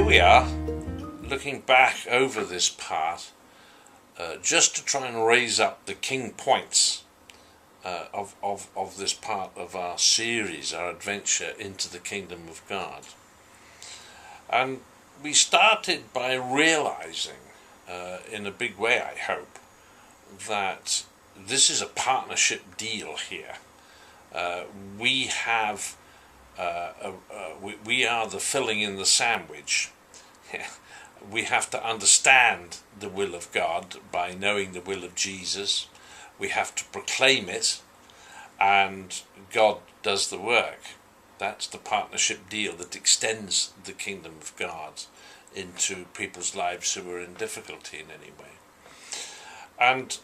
here we are, looking back over this part, just to try and raise up the king points of this part of our series, our adventure into the kingdom of God. And we started by realizing, in a big way I hope, that this is a partnership deal here. We have we are the filling in the sandwich. We have to understand the will of God by knowing the will of Jesus. We have to proclaim it, and God does the work. That's the partnership deal that extends the kingdom of God into people's lives who are in difficulty in any way. And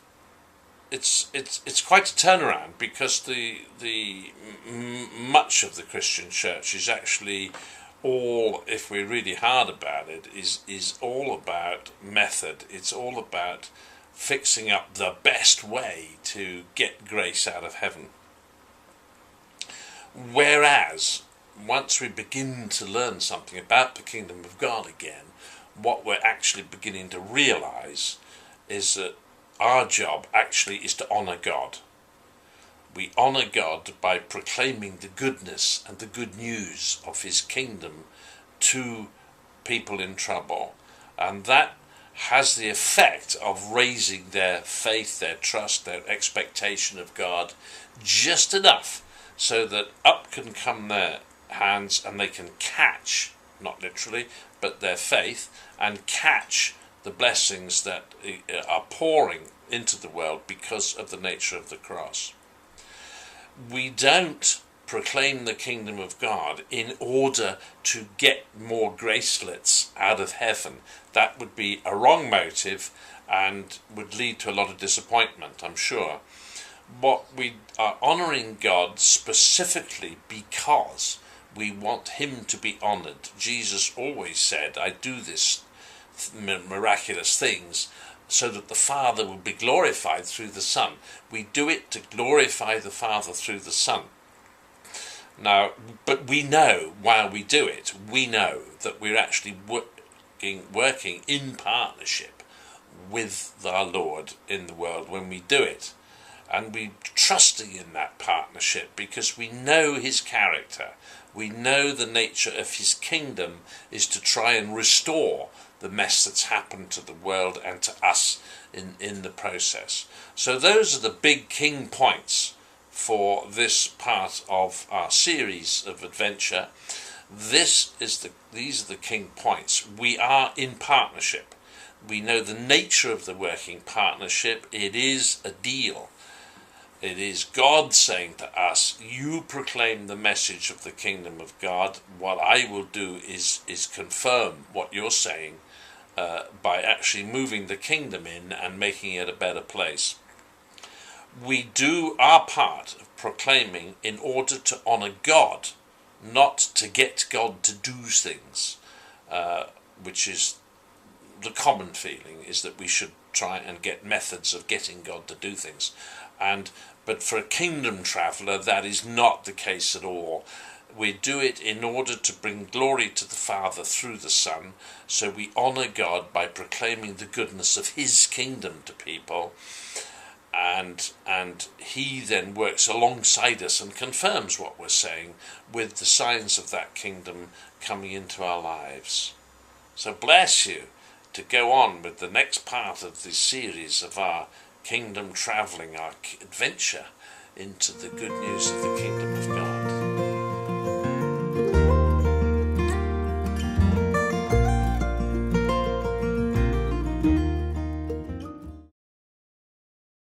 it's quite a turnaround, because the much of the Christian church is actually all, if we're really hard about it, is all about method. It's all about fixing up the best way to get grace out of heaven. Whereas once we begin to learn something about the kingdom of God again, what we're actually beginning to realize is that our job actually is to honor God. We honor God by proclaiming the goodness and the good news of his kingdom to people in trouble. And that has the effect of raising their faith, their trust, their expectation of God just enough so that up can come their hands and they can catch, not literally, but their faith, and catch the blessings that are pouring into the world because of the nature of the cross. We don't proclaim the kingdom of God in order to get more gracelets out of heaven. That would be a wrong motive and would lead to a lot of disappointment, I'm sure. What we are honouring God specifically because we want him to be honoured. Jesus always said, I do this miraculous things so that the Father will be glorified through the Son. We do it to glorify the Father through the Son. Now, but we know, while we do it, we know that we're actually working in partnership with our Lord in the world when we do it. And we're trusting in that partnership because we know his character. We know the nature of his kingdom is to try and restore the mess that's happened to the world and to us in the process. So those are the big king points for this part of our series of adventure. These are the king points. We are in partnership. We know the nature of the working partnership. It is a deal. It is God saying to us, you proclaim the message of the kingdom of God. What I will do is confirm what you're saying by actually moving the kingdom in and making it a better place. We do our part of proclaiming in order to honour God, not to get God to do things, which is the common feeling, is that we should try and get methods of getting God to do things. But for a kingdom traveller, that is not the case at all. We do it in order to bring glory to the Father through the Son. So we honour God by proclaiming the goodness of his kingdom to people. And he then works alongside us and confirms what we're saying with the signs of that kingdom coming into our lives. So bless you to go on with the next part of this series of our kingdom travelling, our adventure into the good news of the kingdom of God.